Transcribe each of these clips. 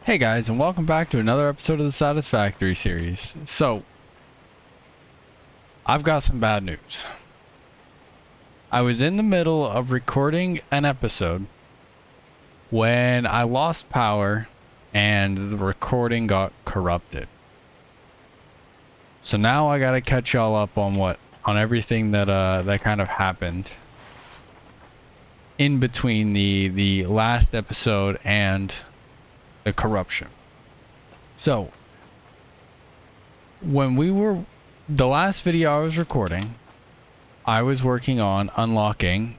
Hey guys, and welcome back to another episode of the Satisfactory series. So, I've got some bad news. I was in the middle of recording an episode when I lost power and the recording got corrupted. So now I gotta catch y'all up on everything that kind of happened in between the last episode and the corruption. So, the last video I was recording, I was working on unlocking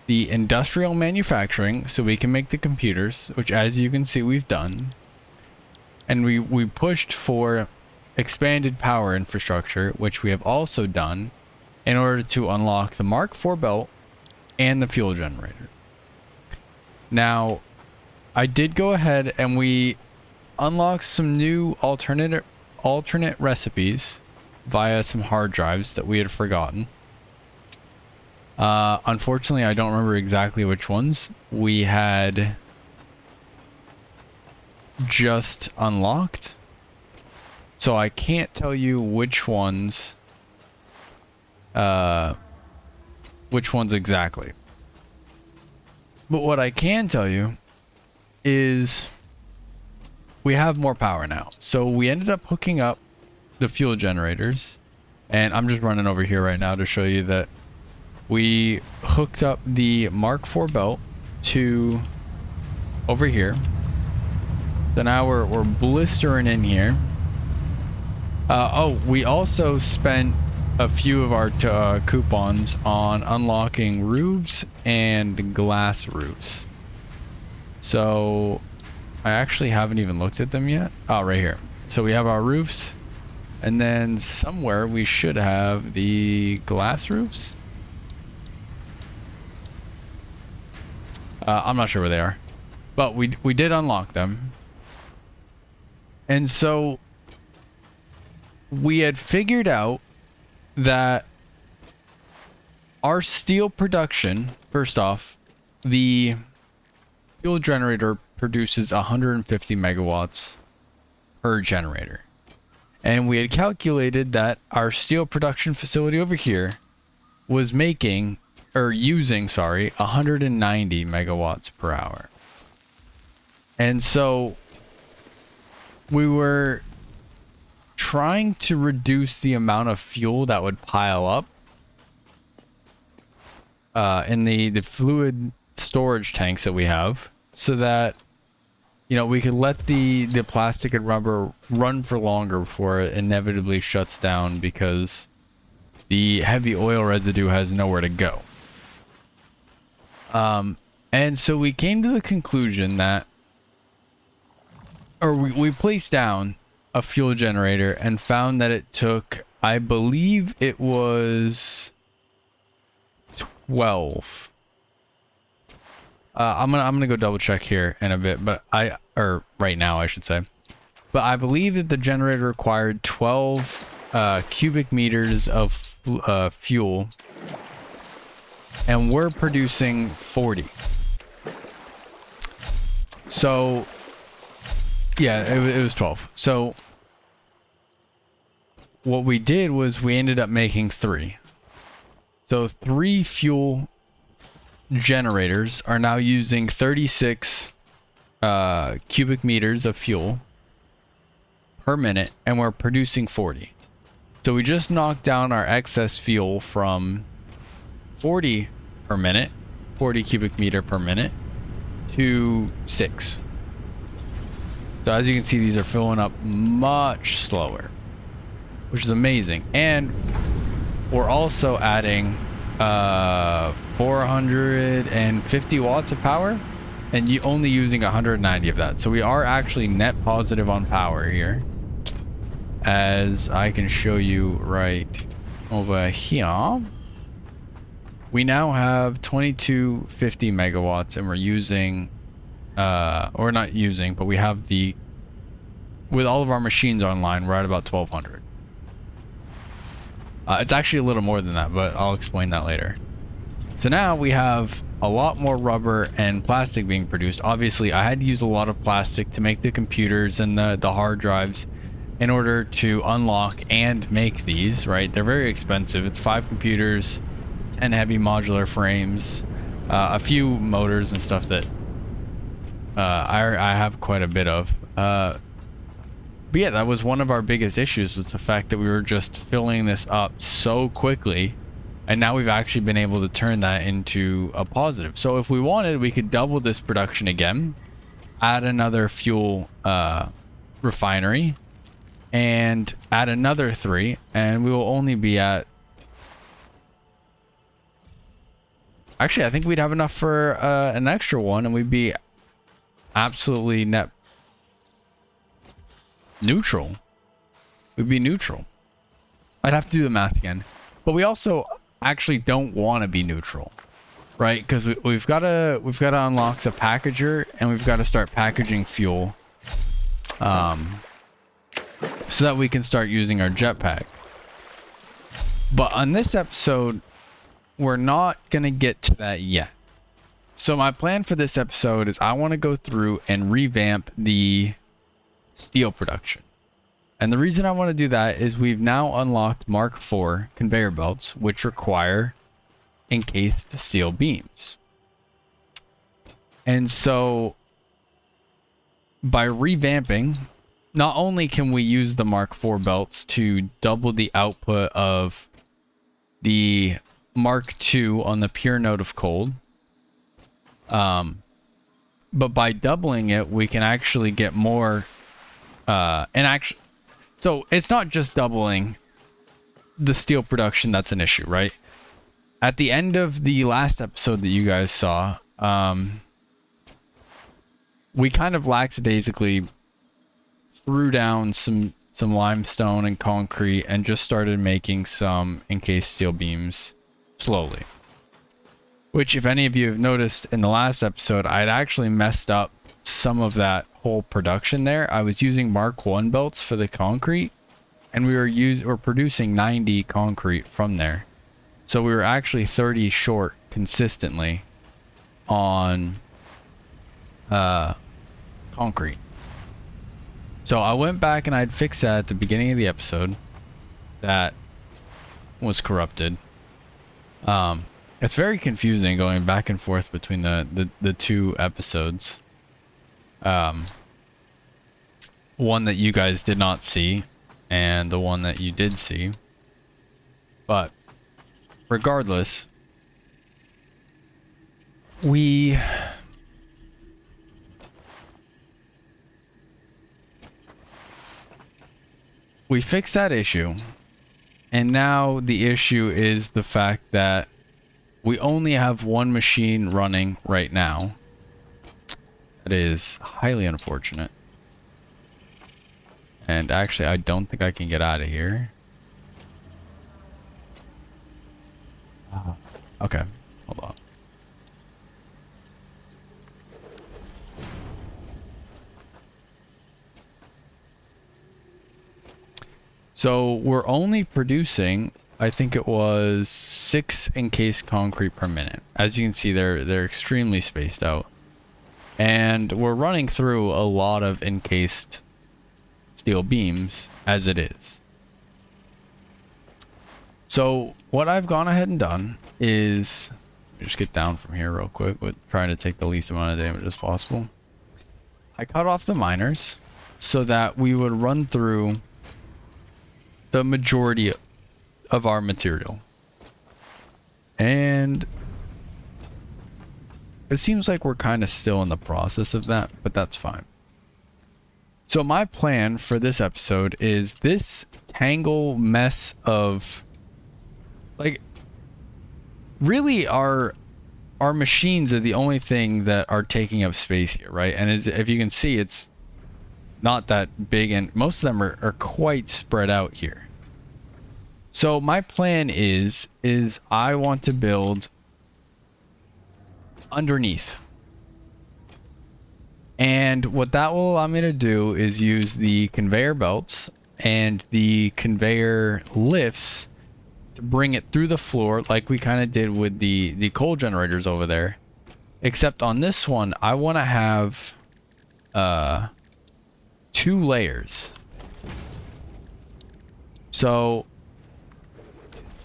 the industrial manufacturing so we can make the computers, which as you can see we've done. And we pushed for expanded power infrastructure, which we have also done in order to unlock the Mark IV belt and the fuel generator. Now, I did go ahead and we unlocked some new alternate recipes via some hard drives that we had forgotten. Unfortunately, I don't remember exactly which ones we had just unlocked, so I can't tell you which ones exactly. But what I can tell you is we have more power now. So we ended up hooking up the fuel generators, and I'm just running over here right now to show you that we hooked up the Mark IV belt to over here. So now we're blistering in here. Oh, we also spent a few of our coupons on unlocking roofs and glass roofs. So I actually haven't even looked at them yet. Oh, right here. So we have our roofs, and then somewhere we should have the glass roofs. I'm not sure where they are, but we did unlock them. And so we had figured out that our steel production, first off, the fuel generator produces 150 megawatts per generator. And we had calculated that our steel production facility over here was using 190 megawatts per hour. And so we were trying to reduce the amount of fuel that would pile up in the fluid storage tanks that we have, so that we could let the plastic and rubber run for longer before it inevitably shuts down, because the heavy oil residue has nowhere to go. And so we came to the conclusion that, or we placed down a fuel generator and found that it took, I believe it was 12. I'm gonna go double check here in a bit, but right now I should say. But I believe that the generator required 12 cubic meters of fuel, and we're producing 40. So yeah, it was 12. So what we did was we ended up making 3. So 3 fuel generators are now using 36 cubic meters of fuel per minute, and we're producing 40. So we just knocked down our excess fuel from 40 per minute, 40 cubic meter per minute, to 6. So as you can see, these are filling up much slower, which is amazing. And we're also adding 450 watts of power, and only using 190 of that. So we are actually net positive on power here, as I can show you right over here. We now have 2250 megawatts, and we're using or not using, but we have with all of our machines online, we're at about 1200. It's actually a little more than that, but I'll explain that later. So now we have a lot more rubber and plastic being produced. Obviously, I had to use a lot of plastic to make the computers and the hard drives in order to unlock and make these, right? They're very expensive. It's 5 computers, 10 heavy modular frames, a few motors and stuff that I have quite a bit of. But yeah, that was one of our biggest issues, was the fact that we were just filling this up so quickly, and now we've actually been able to turn that into a positive. So if we wanted, we could double this production again, add another fuel refinery, and add another 3, and we will only be at... Actually, I think we'd have enough for an extra one, and we'd be absolutely net neutral. We'd be neutral. I'd have to do the math again. But we also actually don't want to be neutral, right? Because we've got to unlock the packager, and we've got to start packaging fuel, so that we can start using our jetpack. But on this episode, we're not gonna get to that yet. So my plan for this episode is I want to go through and revamp the steel production. And the reason I want to do that is we've now unlocked Mark IV conveyor belts, which require encased steel beams. And so by revamping, not only can we use the Mark IV belts to double the output of the Mark II on the pure note of cold, but by doubling it, we can actually get more, so it's not just doubling the steel production that's an issue, right? At the end of the last episode that you guys saw, we kind of lackadaisically threw down some limestone and concrete and just started making some encased steel beams slowly. Which, if any of you have noticed in the last episode, I'd actually messed up some of that whole production there. I was using Mark I belts for the concrete, and we were producing 90 concrete from there. So we were actually 30 short consistently on concrete. So I went back and I'd fixed that at the beginning of the episode. That was corrupted. It's very confusing going back and forth between the 2 episodes. One that you guys did not see, and the one that you did see. But regardless, we fixed that issue, and now the issue is the fact that we only have one machine running right now. That is highly unfortunate. And actually, I don't think I can get out of here. Okay, hold on. So we're only producing, I think it was 6 encased concrete per minute. As you can see, they're extremely spaced out. And we're running through a lot of encased steel beams as it is. So what I've gone ahead and done is, just get down from here real quick with trying to take the least amount of damage as possible. I cut off the miners so that we would run through the majority of our material. And it seems like we're kind of still in the process of that, but that's fine. So my plan for this episode is this tangle mess of, like, really our machines are the only thing that are taking up space here, right? And if you can see, it's not that big, and most of them are quite spread out here. So my plan is I want to build underneath. And what that will allow me to do is use the conveyor belts and the conveyor lifts to bring it through the floor, like we kind of did with the coal generators over there, Except on this one, I want to have 2 layers. So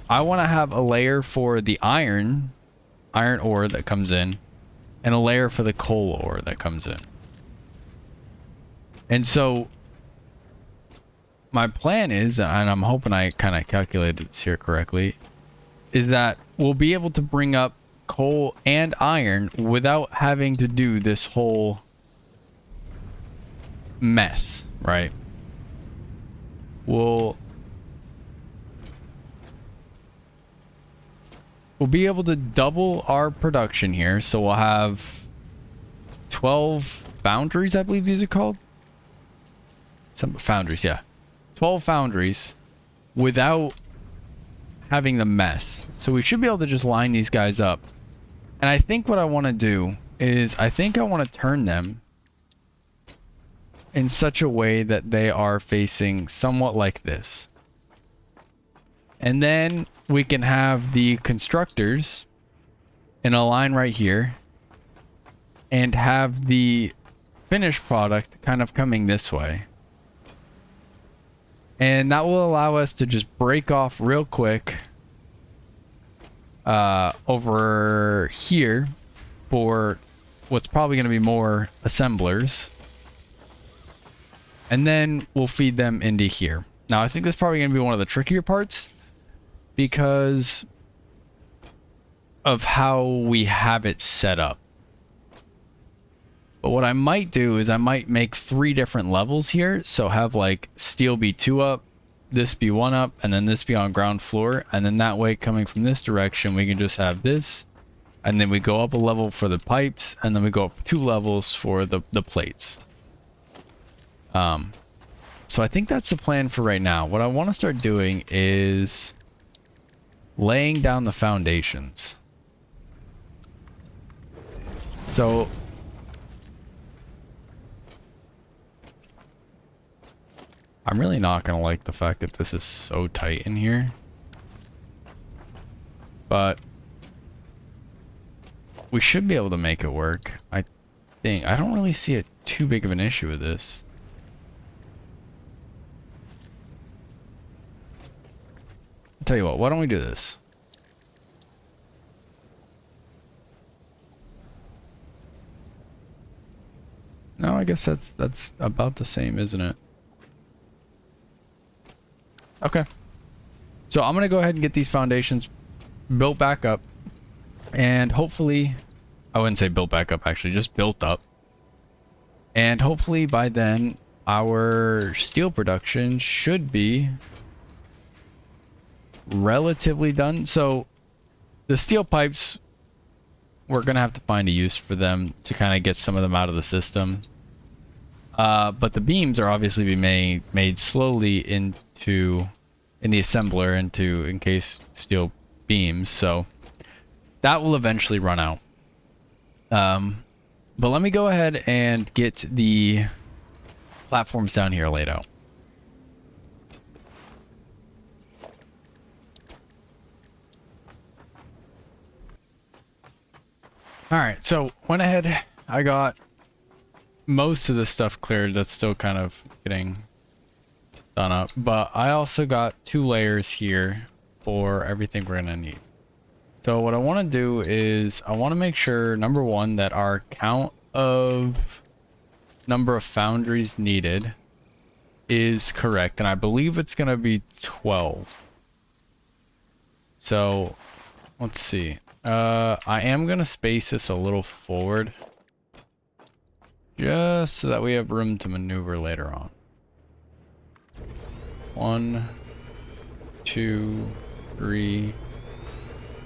I want to have a layer for the iron ore that comes in, and a layer for the coal ore that comes in. And so my plan is, and I'm hoping I kind of calculated this here correctly, is that we'll be able to bring up coal and iron without having to do this whole mess, right? We'll be able to double our production here, so we'll have 12 foundries, I believe these are called. Some foundries, yeah. 12 foundries without having the mess. So we should be able to just line these guys up. And I think what I want to do is I think I want to turn them in such a way that they are facing somewhat like this. And then we can have the constructors in a line right here and have the finished product kind of coming this way. And that will allow us to just break off real quick over here for what's probably going to be more assemblers. And then we'll feed them into here. Now, I think that's probably going to be one of the trickier parts because of how we have it set up. But what I might do is I might make 3 different levels here. So have like steel be 2 up, this be 1 up, and then this be on ground floor. And then that way, coming from this direction, we can just have this. And then we go up a level for the pipes, and then we go up 2 levels for the plates. So I think that's the plan for right now. What I want to start doing is laying down the foundations. So I'm really not going to like the fact that this is so tight in here. But we should be able to make it work. I think. I don't really see it too big of an issue with this. I'll tell you what, why don't we do this? No, I guess that's about the same, isn't it? Okay. So I'm gonna go ahead and get these foundations built back up, and hopefully, I wouldn't say built back up, actually, just built up. And hopefully by then, our steel production should be relatively done. So the steel pipes, we're gonna have to find a use for them to kind of get some of them out of the system. But the beams are obviously being made slowly in the assembler into encased steel beams, so that will eventually run out. But let me go ahead and get the platforms down here laid out. Alright, so went ahead, I got most of the stuff cleared that's still kind of getting done up, but I also got 2 layers here for everything we're gonna need. So what I want to do is I want to make sure, number 1, that our count of number of foundries needed is correct, and I believe it's gonna be 12. So let's see. I am gonna space this a little forward, just so that we have room to maneuver later on. 1, 2, 3,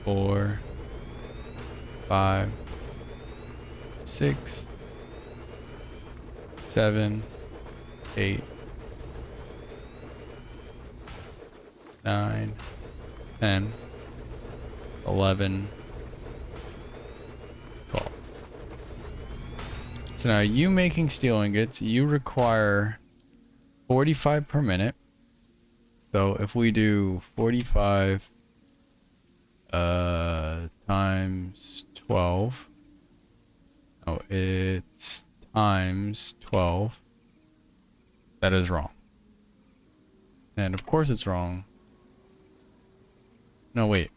4, 5, 6, 7, 8, 9, 10, 11, 12. So now you making steel ingots, you require 45 per minute. So if we do 45 times 12, Oh, it's times 12. That is wrong. And of course it's wrong. No, wait.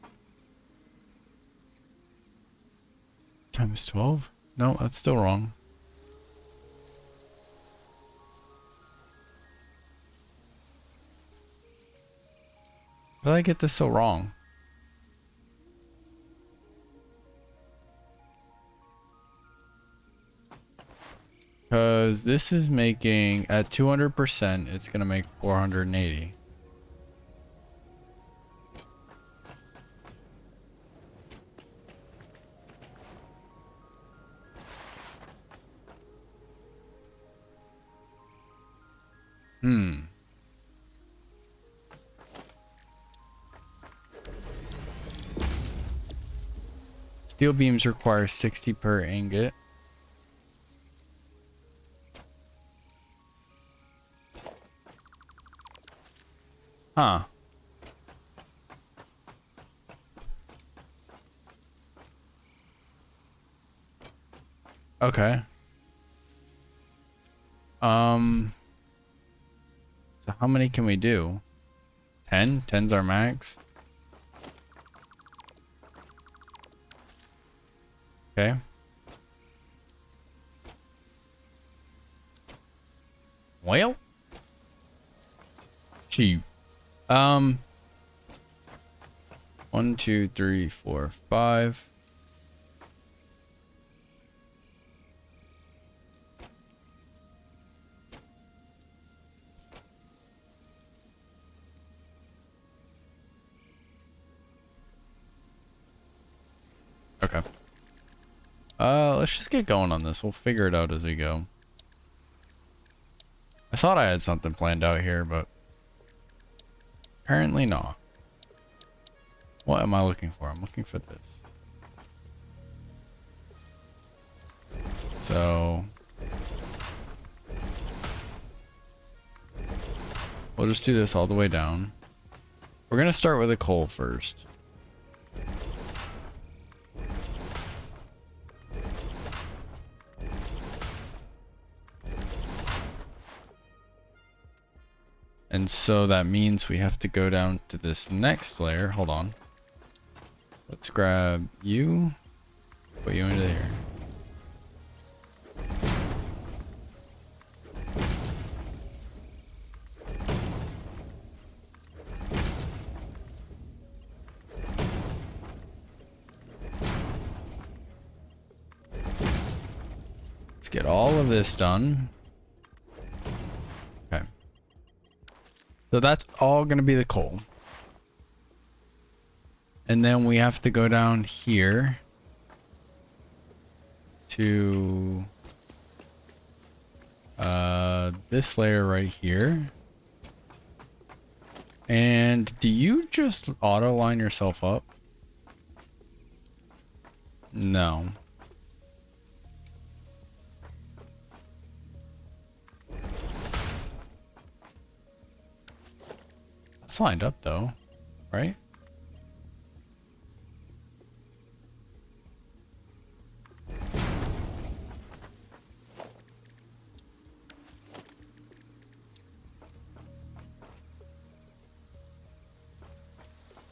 Times 12? No, that's still wrong. How did I get this so wrong? Because this is making, at 200%, it's going to make 480. Steel beams require 60 per ingot. Huh. Okay. So how many can we do? 10? 10's our max. Okay. Well. Cheap. 1, 2, 3, 4, 5. Okay. Let's just get going on this. We'll figure it out as we go. I thought I had something planned out here, but apparently not. What am I looking for? I'm looking for this. So we'll just do this all the way down. We're gonna start with a coal first. And so that means we have to go down to this next layer. Hold on. Let's grab you, put you into here. Let's get all of this done. Okay. So that's all going to be the coal. And then we have to go down here to this layer right here. And do you just auto line yourself up? No. It's lined up though, right?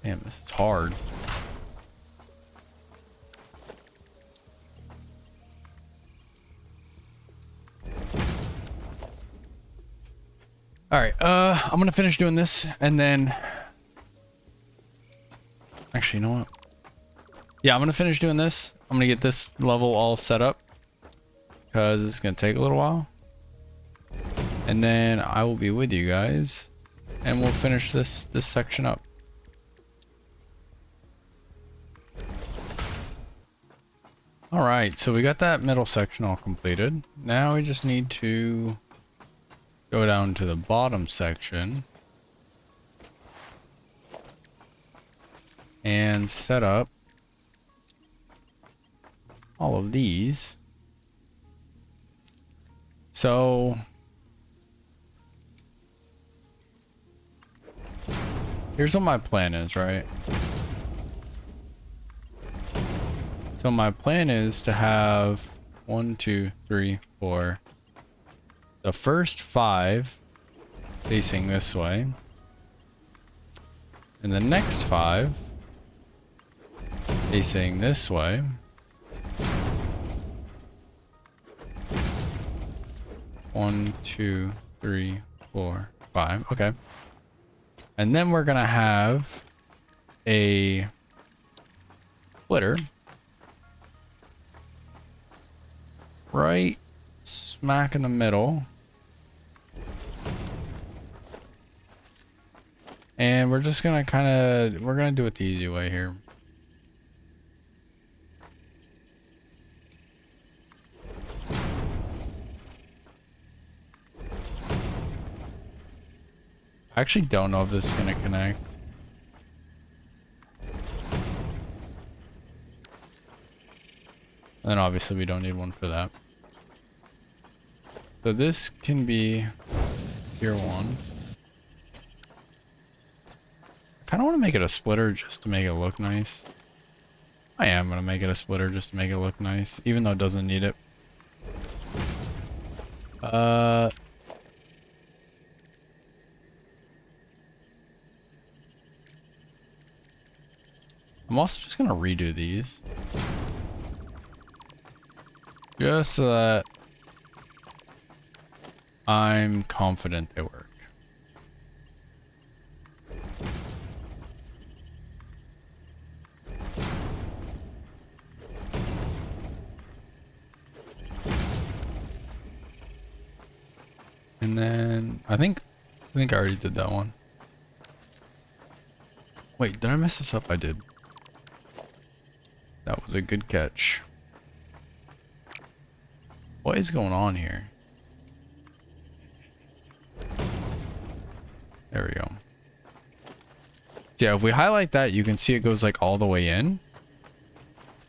Damn, this is hard. Alright, I'm gonna finish doing this and then actually, you know what? Yeah, I'm gonna finish doing this. I'm gonna get this level all set up because it's gonna take a little while. And then I will be with you guys and we'll finish this section up. Alright, so we got that middle section all completed. Now we just need to go down to the bottom section and set up all of these. So here's what my plan is, right? So my plan is to have 1, 2, 3, 4. The first 5 facing this way. And the next 5 facing this way. One, 2, 3, 4, 5. Okay. And then we're gonna have a splitter right smack in the middle. And we're just gonna we're gonna do it the easy way here. I actually don't know if this is gonna connect. And then obviously we don't need one for that. So this can be tier 1. I kind of want to make it a splitter just to make it look nice. I am going to make it a splitter just to make it look nice, even though it doesn't need it. I'm also just going to redo these. Just so that I'm confident they work. And then I think I already did that one. Wait, did I mess this up? I did. That was a good catch. What is going on here? There we go. So yeah, if we highlight that, you can see it goes like all the way in.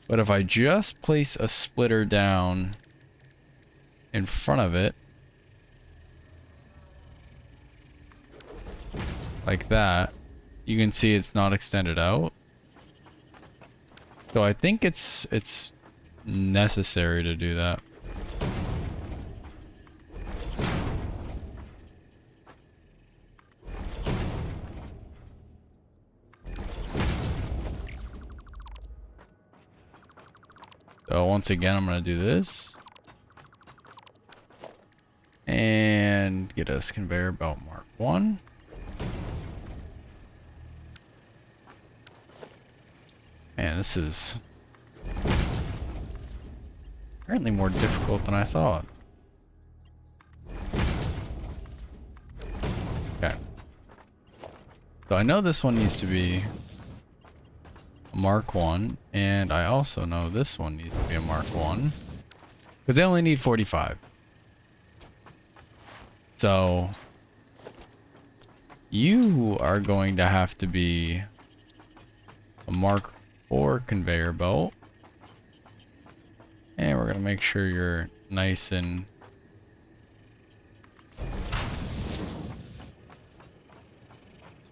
But if I just place a splitter down in front of it, like that, you can see it's not extended out. So I think it's necessary to do that. So once again, I'm going to do this. And get us conveyor belt mark 1. Man, this is apparently more difficult than I thought. Okay. So I know this one needs to be a Mark 1, and I also know this one needs to be a Mark 1, because they only need 45. So you are going to have to be a Mark 4 conveyor belt, and we're going to make sure you're nice and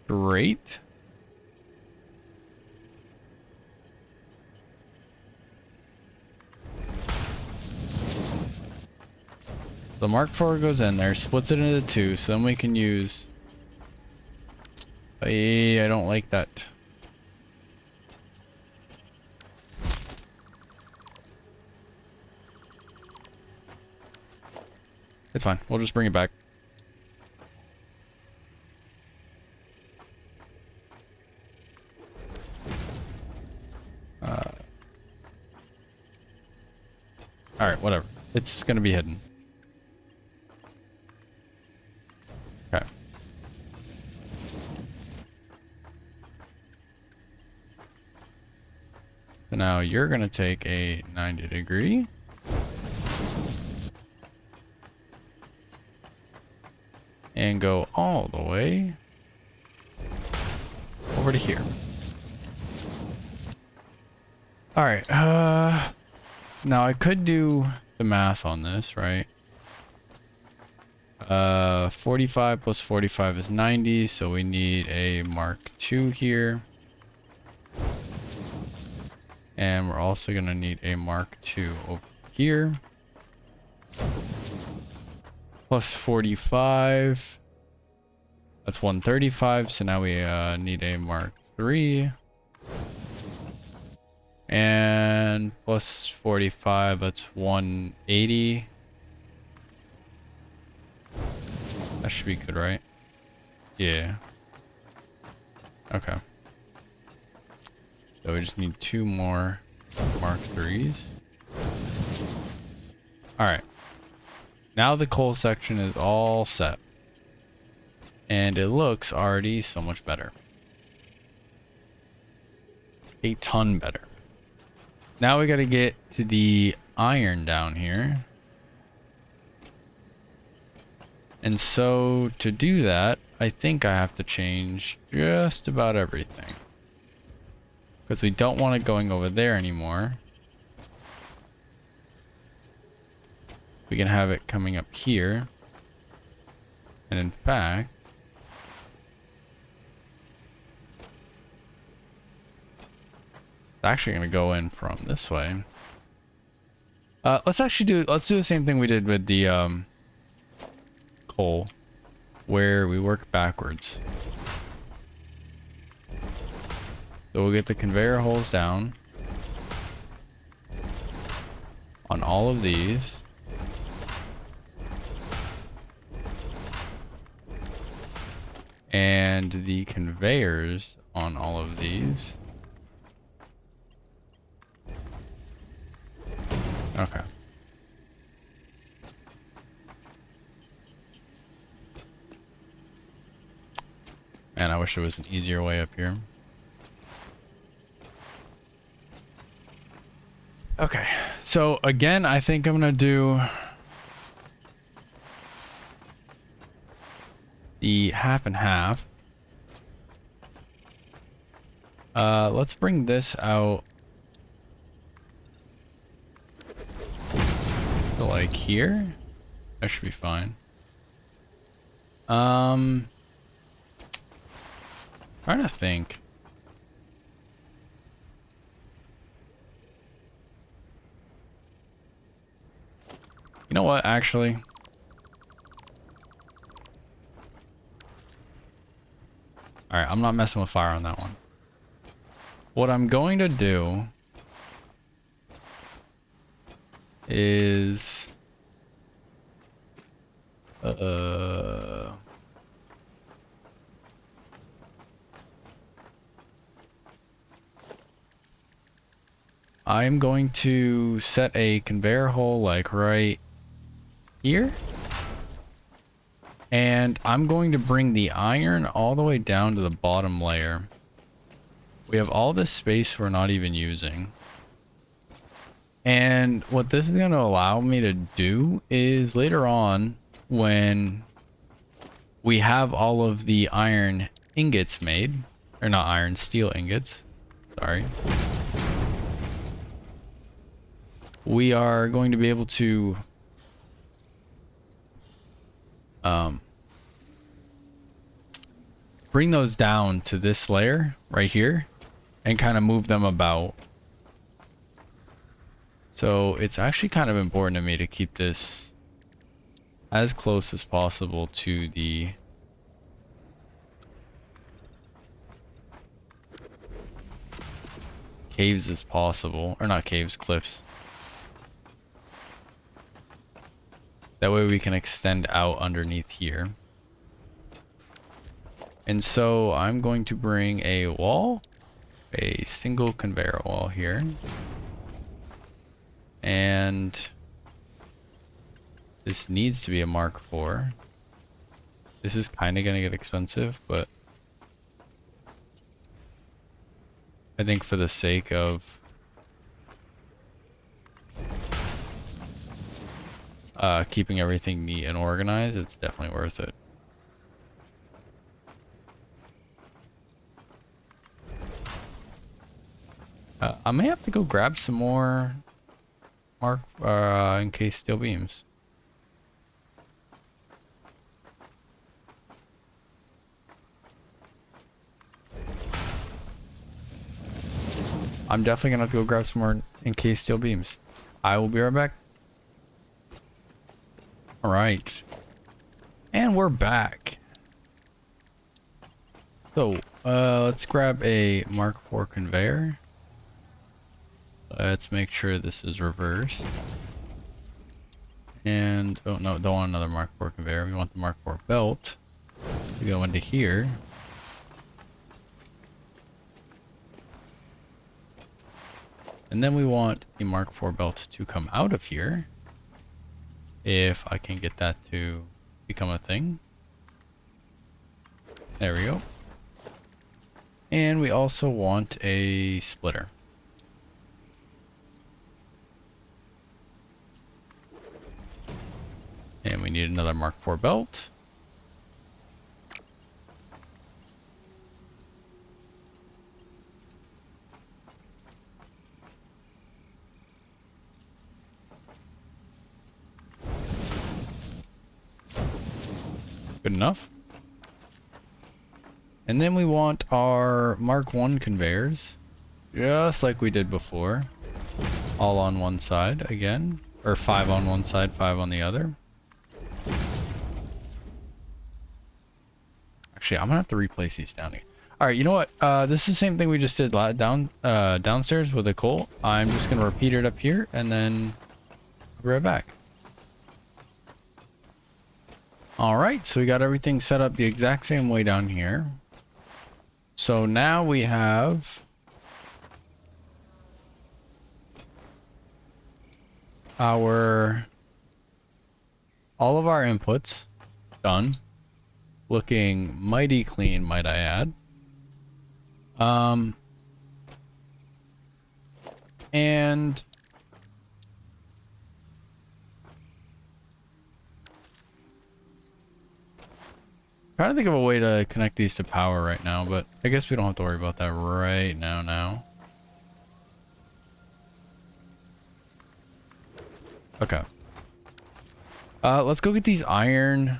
straight. The Mark 4 goes in there, splits it into 2, so then we can use... I don't like that. It's fine, we'll just bring it back. Alright, whatever. It's gonna be hidden. Okay. So now you're gonna take a 90-degree. And go all the way over to here. Alright, now I could do the math on this, right? 45 plus 45 is 90, so we need a Mark II here. And we're also gonna need a Mark II over here. plus 45. That's 135. So now we need a Mark III. And plus 45, that's 180. That should be good, right? Yeah. Okay. So we just need 2 more Mark IIIs. Alright. Now the coal section is all set. And it looks already so much better. A ton better. Now we gotta get to the iron down here. And so to do that, I think I have to change just about everything. Because we don't want it going over there anymore. We can have it coming up here. And in fact, it's actually going to go in from this way. Let's do the same thing we did with the coal, where we work backwards. So we'll get the conveyor holes down on all of these. And the conveyors on all of these. Okay. Man, I wish there was an easier way up here. Okay, so again, I think I'm gonna do the half and half. Let's bring this out to like here. That should be fine. Trying to think. You know what, actually? Alright, I'm not messing with fire on that one. What I'm going to do is I'm going to set a conveyor hole like right here. And I'm going to bring the iron all the way down to the bottom layer. We have all this space we're not even using. And what this is going to allow me to do is later on, when we have all of the iron ingots made, or not iron, steel ingots, sorry. We are going to be able to bring those down to this layer right here and kind of move them about. So it's actually kind of important to me to keep this as close as possible to the caves as possible, or not caves, cliffs. That way we can extend out underneath here. And so I'm going to bring a wall, a single conveyor wall here. And this needs to be a Mark IV. This is kind of going to get expensive, but I think for the sake of keeping everything neat and organized, it's definitely worth it. I may have to go grab some more encased steel beams. I'm definitely gonna have to go grab some more encased steel beams. I will be right back. Alright. And we're back. So, let's grab a Mark IV conveyor. Let's make sure this is reversed. And, oh no, don't want another Mark IV conveyor. We want the Mark IV belt to go into here. And then we want the Mark IV belt to come out of here. If I can get that to become a thing. There we go. And we also want a splitter. And we need another Mark IV belt. Good enough. And then we want our Mark I conveyors, just like we did before. All on one side again, or 5 on one side, 5 on the other. Actually, I'm gonna have to replace these down here. All right, you know what? This is the same thing we just did downstairs with the coal. I'm just gonna repeat it up here, and then I'll be right back. All right, so we got everything set up the exact same way down here. So now we have all of our inputs done, looking mighty clean, might I add. And trying to think of a way to connect these to power right now, but I guess we don't have to worry about that right now. Okay. Let's go get these iron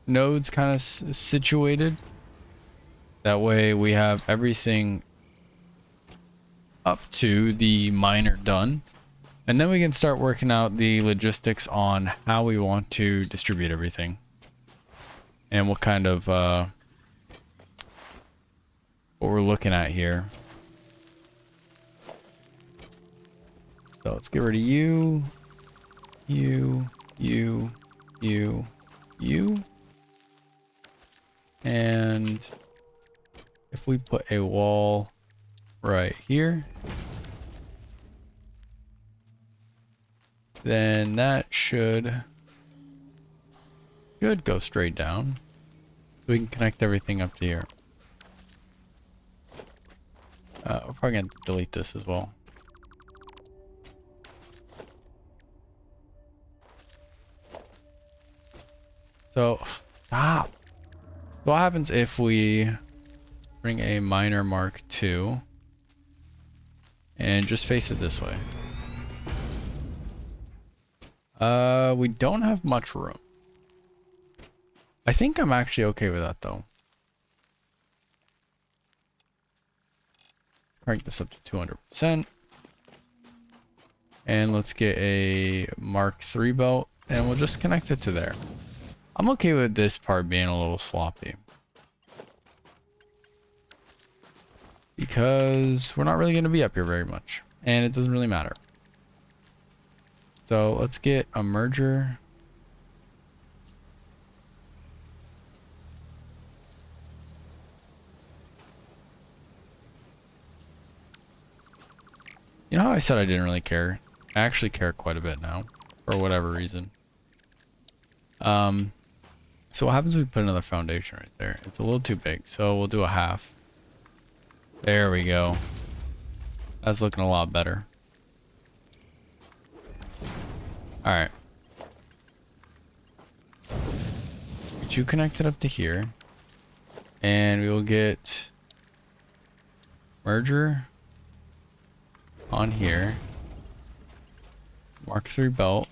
nodes kind of situated. That way we have everything up to the miner done. And then we can start working out the logistics on how we want to distribute everything. And what kind of, what we're looking at here. So let's get rid of you. And if we put a wall right here, then that should go straight down. So we can connect everything up to here. We're probably gonna delete this as well. So, stop. So what happens if we bring a miner Mark II and just face it this way? We don't have much room. I think I'm actually okay with that though. Crank this up to 200%. And let's get a Mark III belt and we'll just connect it to there. I'm okay with this part being a little sloppy, because we're not really going to be up here very much and it doesn't really matter. So let's get a merger. You know how I said I didn't really care? I actually care quite a bit now, for whatever reason. So what happens if we put another foundation right there? It's a little too big, so we'll do a half. There we go. That's looking a lot better. Alright. Get you connected up to here. And we will get merger on here. Mark III belt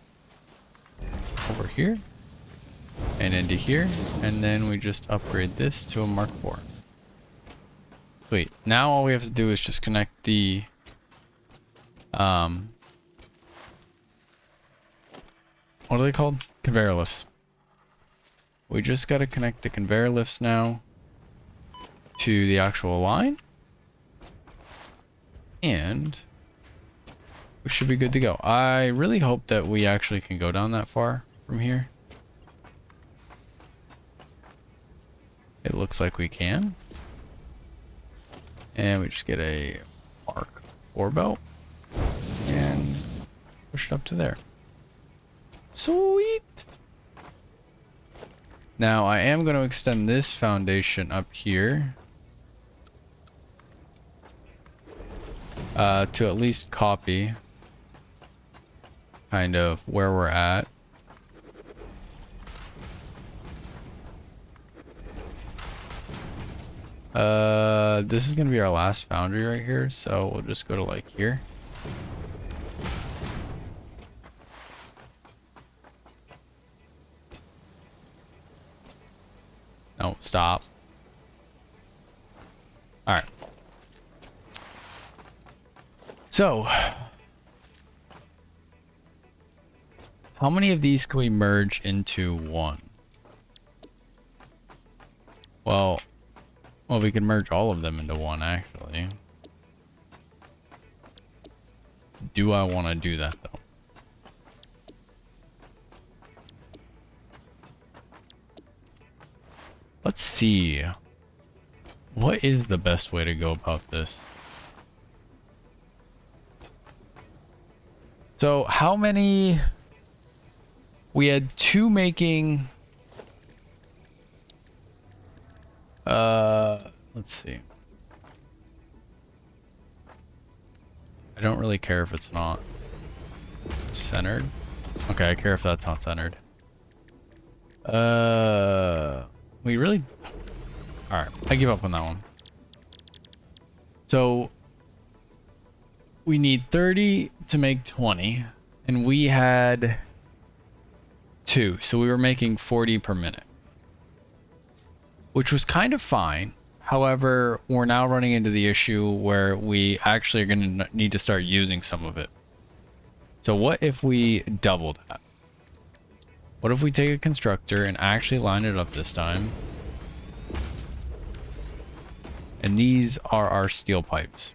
over here. And into here, and then we just upgrade this to a Mark IV. Sweet. Now all we have to do is just connect the what are they called? Conveyor lifts. We just got to connect the conveyor lifts now to the actual line. And we should be good to go. I really hope that we actually can go down that far from here. It looks like we can. And we just get a Mark 4 belt and push it up to there. Sweet! Now I am going to extend this foundation up here to at least copy kind of where we're at. This is gonna be our last foundry right here, so we'll just go to like here. No, stop. All right. So, how many of these can we merge into one? Well, we can merge all of them into one, actually. Do I want to do that, though? Let's see. What is the best way to go about this? So, how many... We had 2 making... let's see. I don't really care if it's not centered. Okay, I care if that's not centered. We really... Alright, I give up on that one. So, we need 30 to make 20, and we had 2, so we were making 40 per minute. Which was kind of fine. However, we're now running into the issue where we actually are going to need to start using some of it. So what if we double that? What if we take a constructor and actually line it up this time? And these are our steel pipes.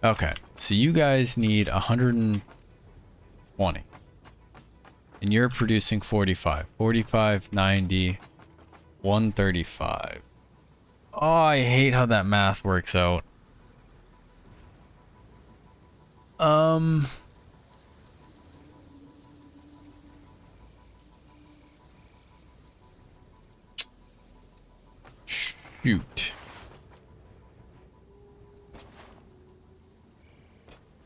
Okay, so you guys need 120. And you're producing 45. 45, 90, 135. Oh, I hate how that math works out. Shoot.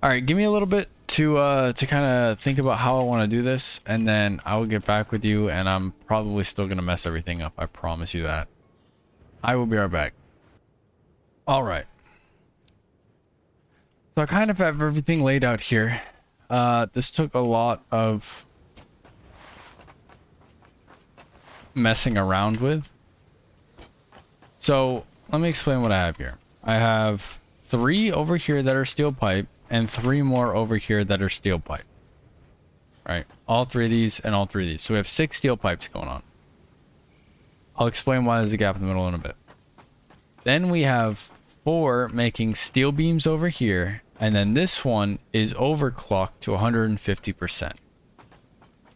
Alright, give me a little bit to kind of think about how I want to do this, and then I will get back with you, and I'm probably still going to mess everything up. I promise you that. I will be right back. Alright. So I kind of have everything laid out here. This took a lot of messing around with. So let me explain what I have here. I have 3 over here that are steel pipe, and 3 more over here that are steel pipe. Right? All 3 of these and all 3 of these. So we have 6 steel pipes going on. I'll explain why there's a gap in the middle in a bit. Then we have 4 making steel beams over here, and then this one is overclocked to 150%.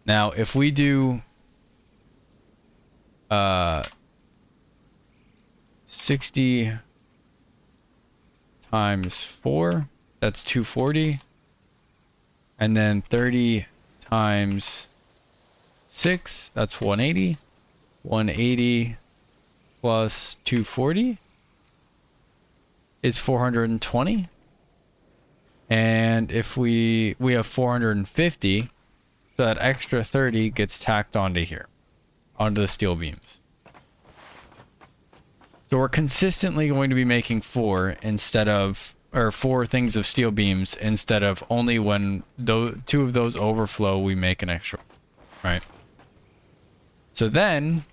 Now, if we do 60 times 4, that's 240, and then 30 times 6, that's 180. 180 plus 240 is 420, and if we have 450, so that extra 30 gets tacked onto here, onto the steel beams. So we're consistently going to be making 4 instead of, or 4 things of steel beams instead of only when 2 of those overflow we make an extra, right? So then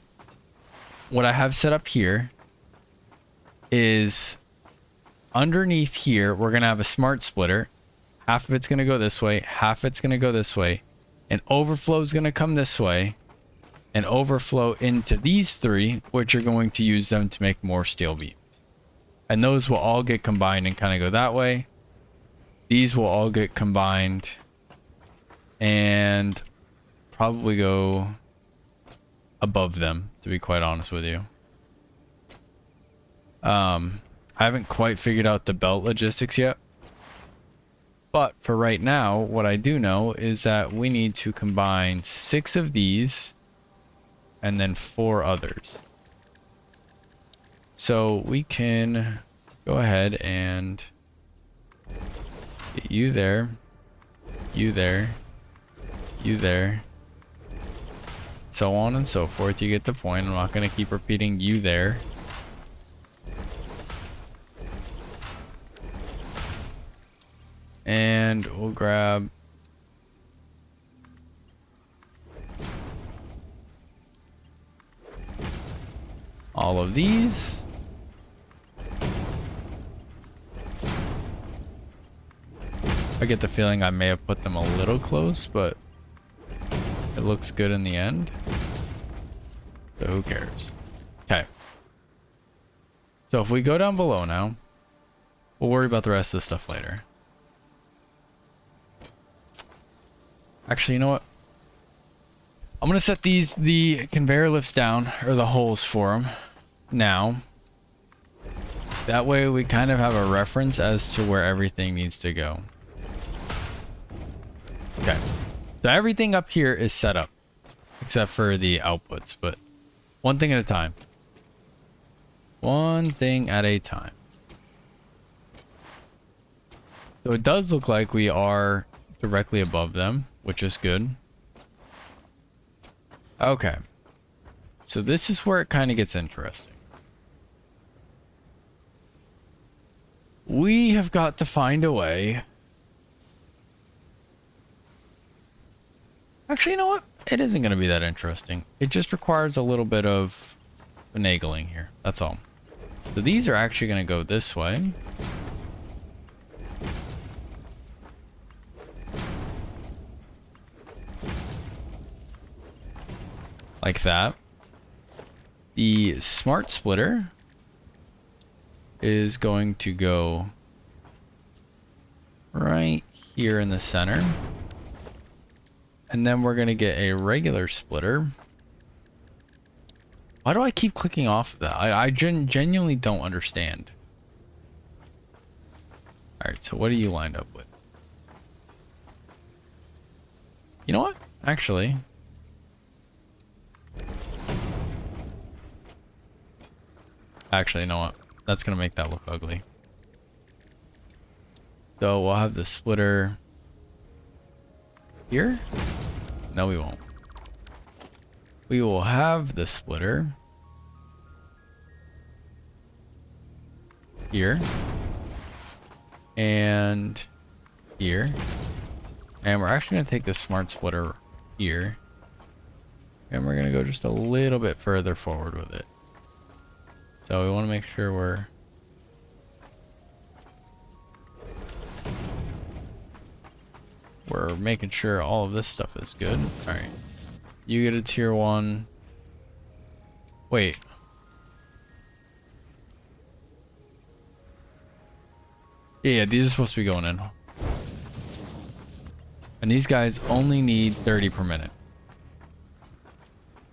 what I have set up here is underneath here we're going to have a smart splitter. Half of it's going to go this way, half of it's going to go this way, and overflow is going to come this way and overflow into these three, which are going to use them to make more steel beams. And those will all get combined and kind of go that way. These will all get combined and probably go above them, to be quite honest with you. I haven't quite figured out the belt logistics yet. But for right now, what I do know is that we need to combine 6 of these and then 4 others. So we can go ahead and get you there, you there, you there, so on and so forth. You get the point. I'm not going to keep repeating you there. And we'll grab all of these. I get the feeling I may have put them a little close, but it looks good in the end. So who cares? Okay. So if we go down below now, we'll worry about the rest of the stuff later. Actually, you know what? I'm going to set the conveyor lifts down, or the holes for them, now. That way we kind of have a reference as to where everything needs to go. Okay. So everything up here is set up, except for the outputs, but one thing at a time. One thing at a time. So it does look like we are directly above them, which is good. Okay. So this is where it kind of gets interesting. We have got to find a way. Actually, you know what? It isn't going to be that interesting. It just requires a little bit of finagling here. That's all. So these are actually going to go this way. Like that. The smart splitter is going to go right here in the center. And then we're going to get a regular splitter. Why do I keep clicking off of that? I genuinely don't understand. Alright, so what are you lined up with? You know what? Actually, you know what? That's going to make that look ugly. So we'll have the splitter here? No, we won't. We will have the splitter here and here. And we're actually going to take the smart splitter here. And we're going to go just a little bit further forward with it. So we want to make sure we're making sure all of this stuff is good. Alright. You get a tier 1. Wait. Yeah, these are supposed to be going in. And these guys only need 30 per minute.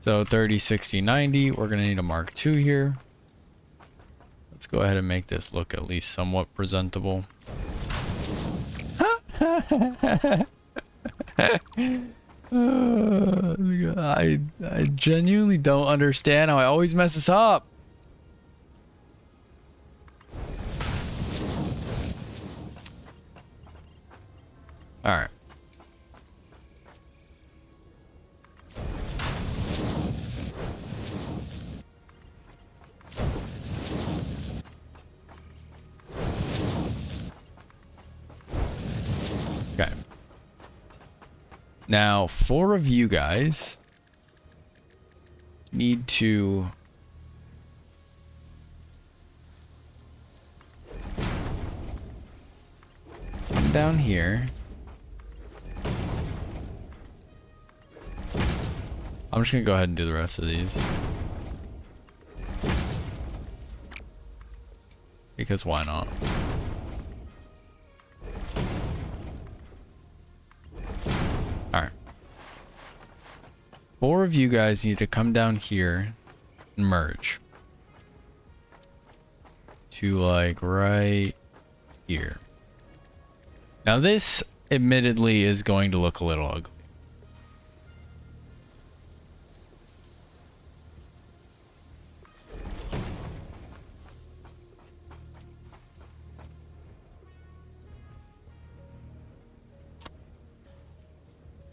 So 30, 60, 90. We're going to need a Mark II here. Let's go ahead and make this look at least somewhat presentable. I genuinely don't understand how I always mess this up. Alright. Okay. Now, 4 of you guys need to come down here I'm just gonna go ahead and do the rest of these. Because why not? Alright. 4 of you guys need to come down here and merge. To like right here. Now this admittedly is going to look a little ugly.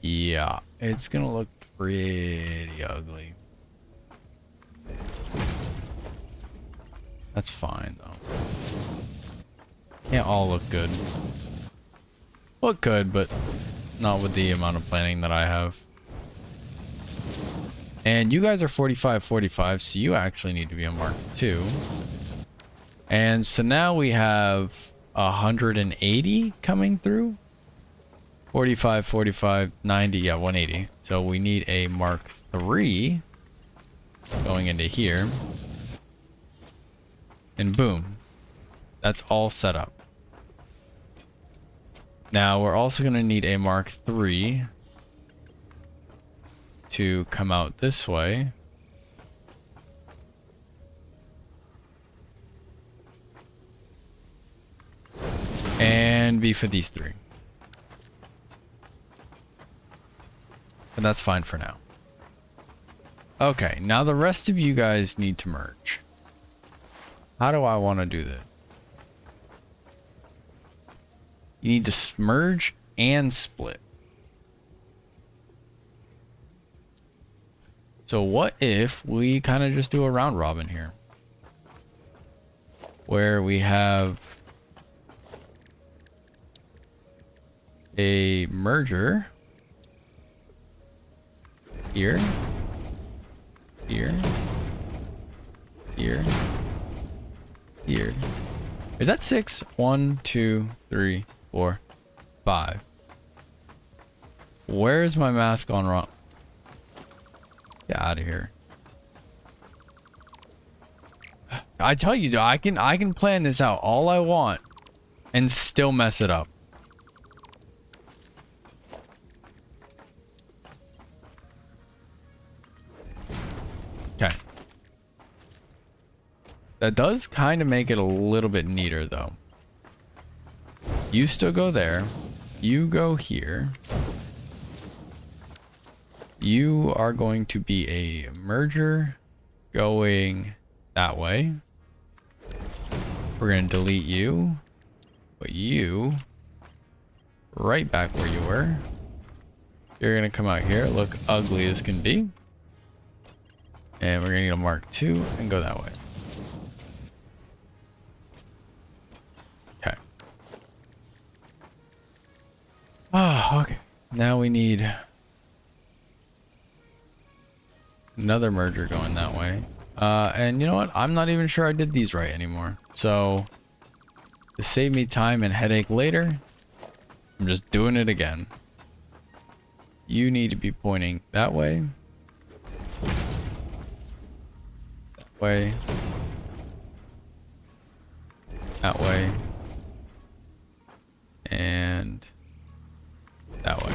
Yeah, it's gonna look pretty ugly. That's fine though. Can't all look good. Look good, but not with the amount of planning that I have. And you guys are 45, so you actually need to be on Mark 2. And so now we have 180 coming through. 45, 90, yeah, 180. So we need a Mark 3 going into here. And boom. That's all set up. Now we're also going to need a Mark 3 to come out this way. And be for these 3. But that's fine for now. Okay, now the rest of you guys need to merge. How do I want to do this? You need to merge and split. So what if we kind of just do a round robin here? Where we have a merger here, here, here, here. Is that 6? 1, 2, 3, 4, 5. Where's my math gone wrong? Get out of here. I tell you, I can plan this out all I want and still mess it up. Okay. That does kind of make it a little bit neater though. You still go there. You go here. You are going to be a merger going that way. We're going to delete you. Put you right back where you were. You're going to come out here, look ugly as can be. And we're going to need a Mark 2 and go that way. Okay. Ah, okay. Now we need another merger going that way. And you know what? I'm not even sure I did these right anymore. So, to save me time and headache later, I'm just doing it again. You need to be pointing that way. That way. That way. And that way.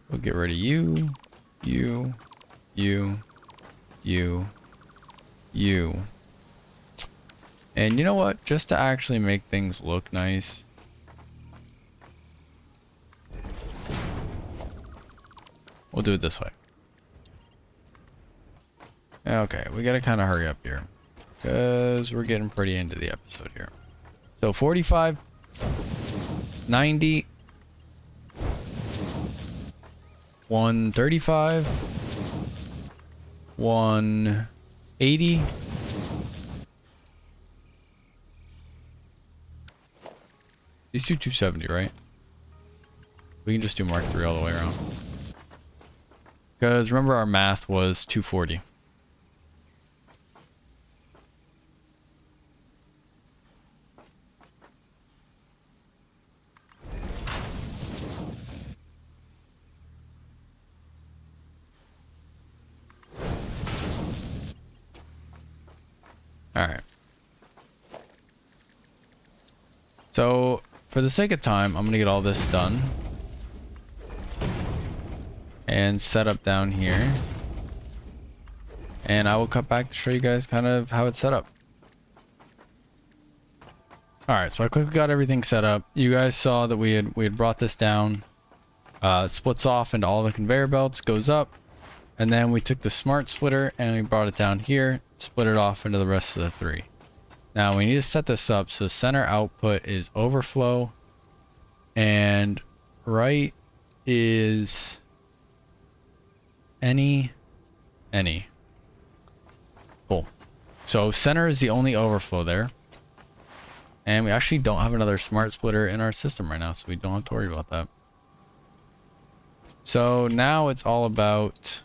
We'll get rid of you. You, you. And you know what? Just to actually make things look nice. We'll do it this way. Okay, we gotta kind of hurry up here. Because we're getting pretty into the episode here. So 45, 90, 135, 180, these do 270, right? We can just do Mark 3 all the way around. Because remember our math was 240. So for the sake of time, I'm gonna get all this done and set up down here, and I will cut back to show you guys kind of how it's set up. Alright, so I quickly got everything set up. You guys saw that we had brought this down, splits off into all the conveyor belts, goes up, and then we took the smart splitter and we brought it down here, split it off into the rest of the three. Now we need to set this up so center output is overflow and right is any. Cool. So center is the only overflow there. And we actually don't have another smart splitter in our system right now, so we don't have to worry about that. So now it's all about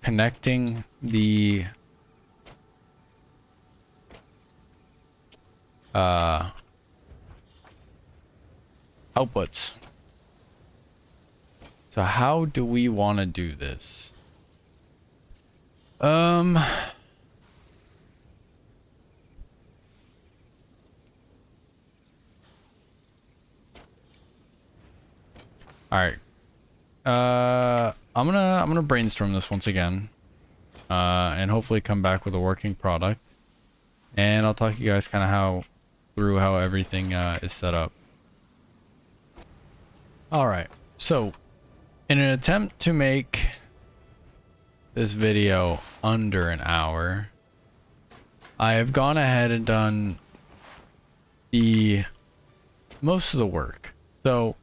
connecting the outputs. So how do we want to do this? All right. I'm gonna brainstorm this once again, and hopefully come back with a working product. And I'll talk to you guys kind of through how everything is set up. All right. So, in an attempt to make this video under an hour, I have gone ahead and done most of the work. So.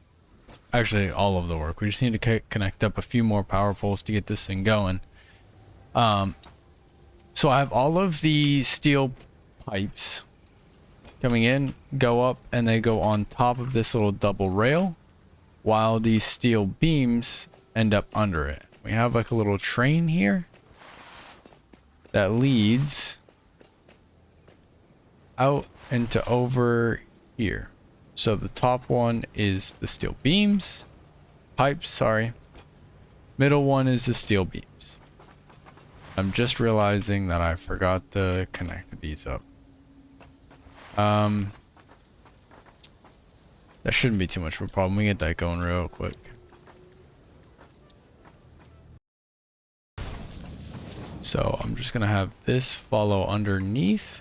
Actually, all of the work. We just need to connect up a few more power poles to get this thing going. So I have all of the steel pipes coming in, go up, and they go on top of this little double rail, while these steel beams end up under it. We have like a little train here that leads out into over here. So the top one is the steel beams, pipes, sorry. Middle one is the steel beams. I'm just realizing that I forgot to connect these up. That shouldn't be too much of a problem. We get that going real quick. So I'm just gonna have this follow underneath.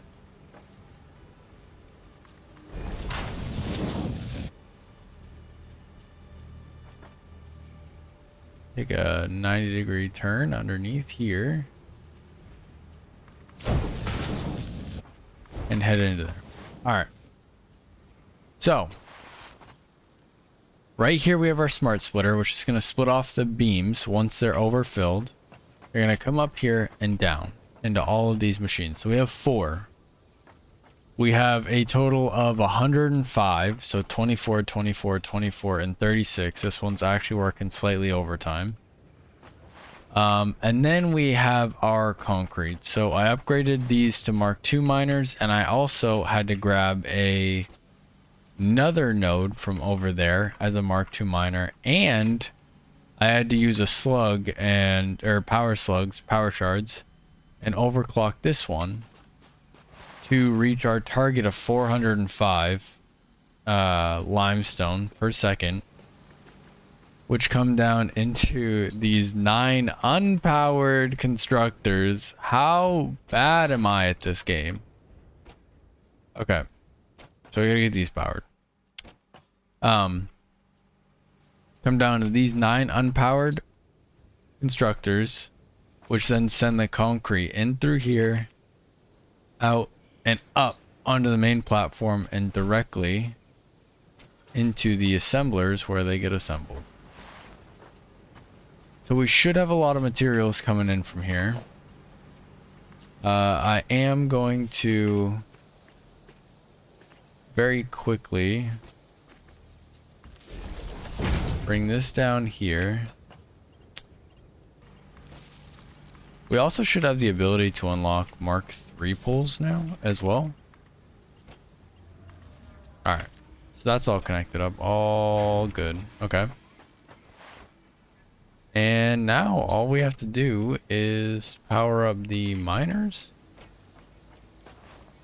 Take a 90-degree turn underneath here and head into there. Alright. So, right here we have our smart splitter, which is going to split off the beams once they're overfilled. They're going to come up here and down into all of these machines. So we have 4. We have a total of 105, so 24, 24, 24, and 36. This one's actually working slightly overtime. And then we have our concrete. So I upgraded these to Mark II miners, and I also had to grab another node from over there as a Mark II miner, and I had to use a slug or power shards, and overclock this one to reach our target of 405 limestone per second, which come down into these 9 unpowered constructors. How bad am I at this game? Okay, so we gotta get these powered. Come down to these 9 unpowered constructors, which then send the concrete in through here, out and up onto the main platform and directly into the assemblers where they get assembled. So we should have a lot of materials coming in from here. I am going to very quickly bring this down here. We also should have the ability to unlock Mark III poles now as well. Alright, so that's all connected up, all good. Okay. And now all we have to do is power up the miners.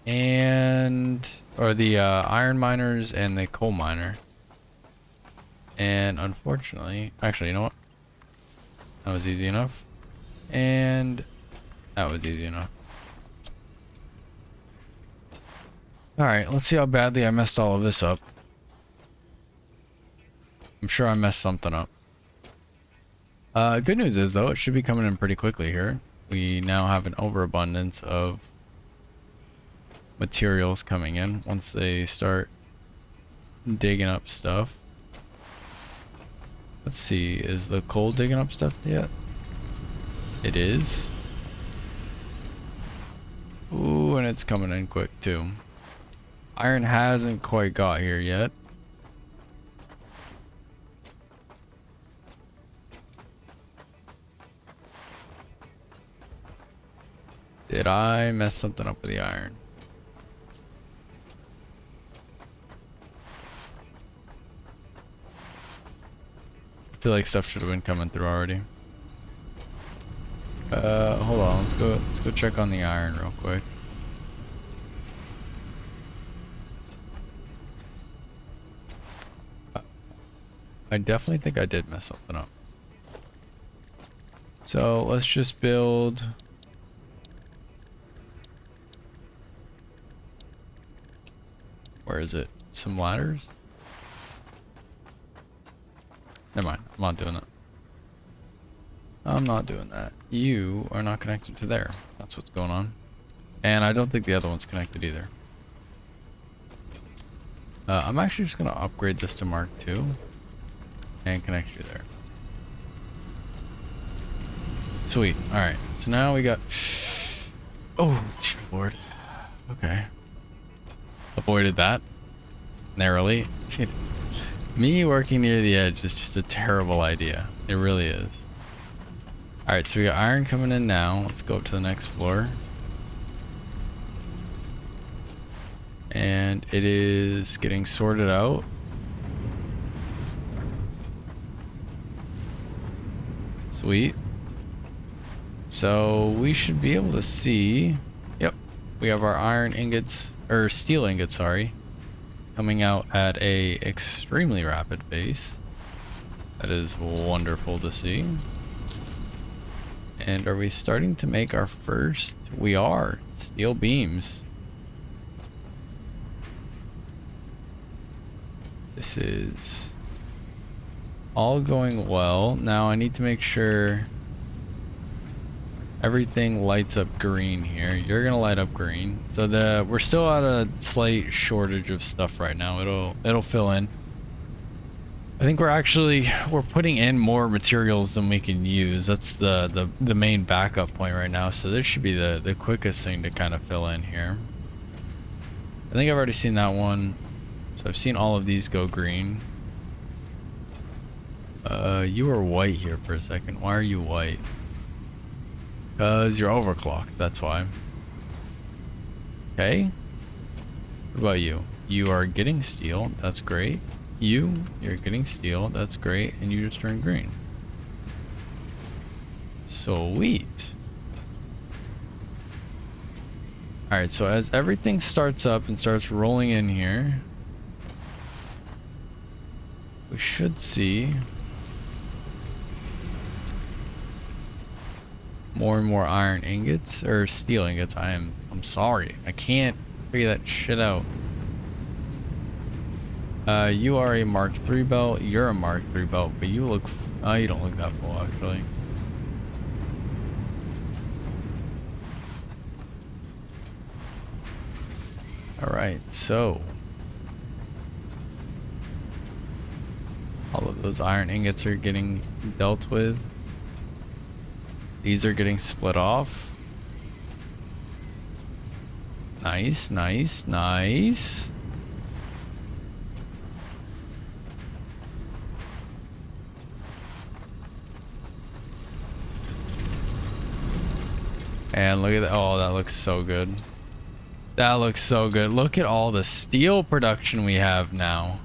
and or the iron miners and the coal miner. And unfortunately, actually, you know what? That was easy enough. And that was easy enough. Alright, let's see how badly I messed all of this up. I'm sure I messed something up. Good news is, though, it should be coming in pretty quickly here. We now have an overabundance of materials coming in once they start digging up stuff. Let's see, is the coal digging up stuff yet? It is. Ooh, and it's coming in quick too. Iron hasn't quite got here yet. Did I mess something up with the iron? I feel like stuff should have been coming through already. Hold on, let's go check on the iron real quick. I definitely think I did mess something up. So let's just build. Where is it? Some ladders? Never mind, I'm not doing that. I'm not doing that. You are not connected to there. That's what's going on. And I don't think the other one's connected either. I'm actually just going to upgrade this to Mark II and connect you there. Sweet. Alright, so now we got... Oh, lord. Okay. Avoided that. Narrowly. Me working near the edge is just a terrible idea. It really is. Alright, so we got iron coming in now. Let's go up to the next floor. And it is getting sorted out. Sweet. So we should be able to see... Yep. We have our iron ingots, or steel ingots, sorry, coming out at a extremely rapid pace. That is wonderful to see. And are we starting to make our first? We are. Steel beams. This is all going well. Now I need to make sure everything lights up green here. You're gonna light up green. So we're still at a slight shortage of stuff right now. It'll fill in. I think we're putting in more materials than we can use. That's the main backup point right now. So this should be the quickest thing to kind of fill in here. I think I've already seen that one. So I've seen all of these go green. You were white here for a second. Why are you white? Because you're overclocked, that's why. Okay. What about you? You are getting steel, that's great. You're getting steel, that's great, and you just turned green. Sweet. Alright, so as everything starts up and starts rolling in here, we should see more and more iron ingots, or steel ingots. I'm sorry, I can't figure that shit out. You are a Mark III belt, you're a Mark III belt, but you look, you don't look that full actually. Alright, so all of those iron ingots are getting dealt with. These are getting split off. Nice, nice, nice. And look at that. Oh, that looks so good. That looks so good. Look at all the steel production we have now.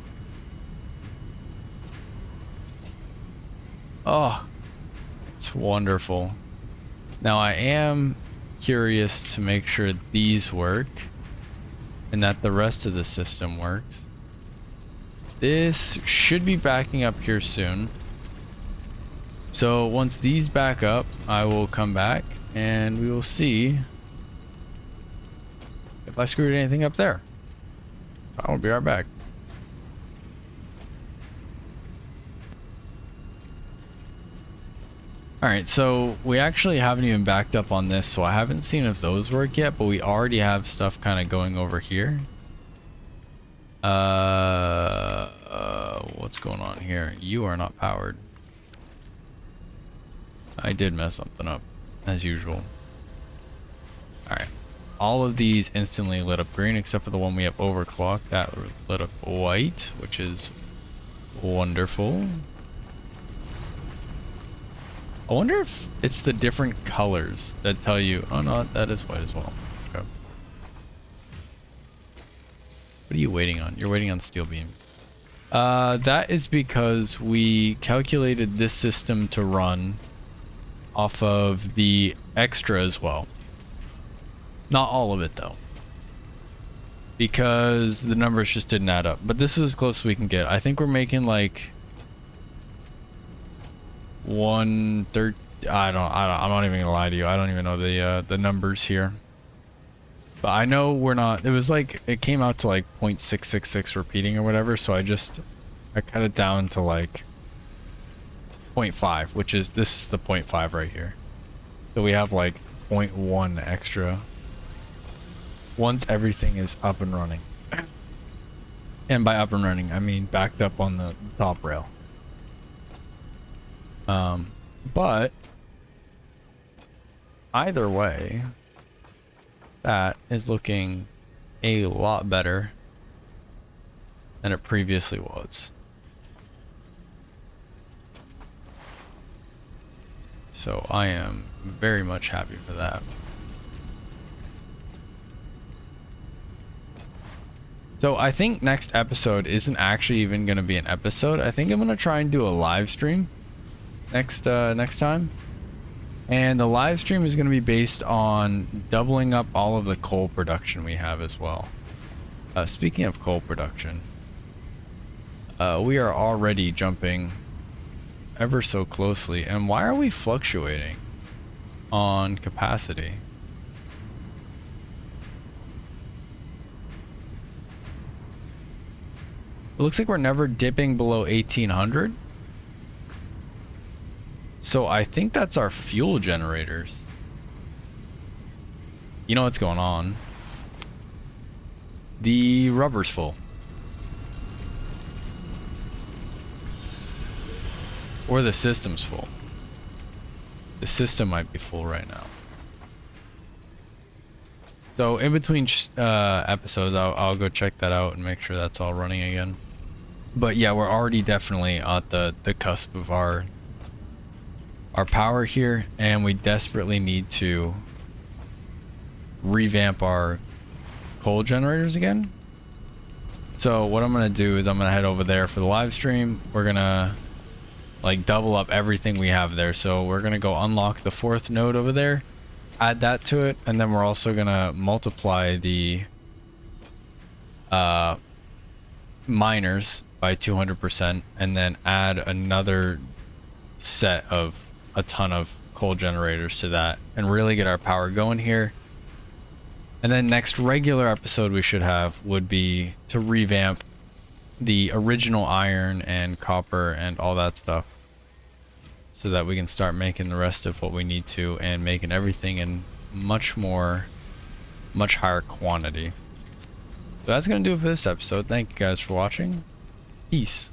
Oh, it's wonderful. Now I am curious to make sure these work. and that the rest of the system works. This should be backing up here soon. So once these back up, I will come back and we will see if I screwed anything up there. I will be right back. Alright, so we actually haven't even backed up on this, so I haven't seen if those work yet, but we already have stuff kind of going over here. What's going on here? You are not powered. I did mess something up, as usual. Alright, all of these instantly lit up green, except for the one we have overclocked. That lit up white, which is wonderful. I wonder if it's the different colors that tell you, oh no, that is white as well. Okay. What are you waiting on? You're waiting on steel beams. That is because we calculated this system to run off of the extra as well. Not all of it though, because the numbers just didn't add up. But this is as close as we can get. I think we're making like 1/3. I'm not even gonna lie to you. I don't even know the numbers here. But I know we're not. It was like it came out to like 0.666 repeating or whatever. So I cut it down to like 0.5, which is this is the 0.5 right here. So we have like 0.1 extra once everything is up and running. And by up and running, I mean backed up on the top rail. But either way, that is looking a lot better than it previously was. So I am very much happy for that. So I think next episode isn't actually even going to be an episode. I think I'm going to try and do a live stream next time. And the live stream is going to be based on doubling up all of the coal production we have as well. Speaking of coal production, we are already jumping ever so closely. And why are we fluctuating on capacity? It looks like we're never dipping below 1800. So I think that's our fuel generators. You know what's going on. The rubber's full. Or the system's full. The system might be full right now. So in between episodes, I'll go check that out and make sure that's all running again. But yeah, we're already definitely at the cusp of our power here, and we desperately need to revamp our coal generators again. So what I'm gonna do is I'm gonna head over there for the live stream. We're gonna like double up everything we have there. So we're gonna go unlock the 4th node over there, add that to it, and then we're also gonna multiply the miners by 200%, and then add another set of a ton of coal generators to that, and really get our power going here. And then next regular episode we should have would be to revamp the original iron and copper and all that stuff, so that we can start making the rest of what we need to, and making everything in much higher quantity. So that's gonna do it for this episode. Thank you guys for watching. Peace.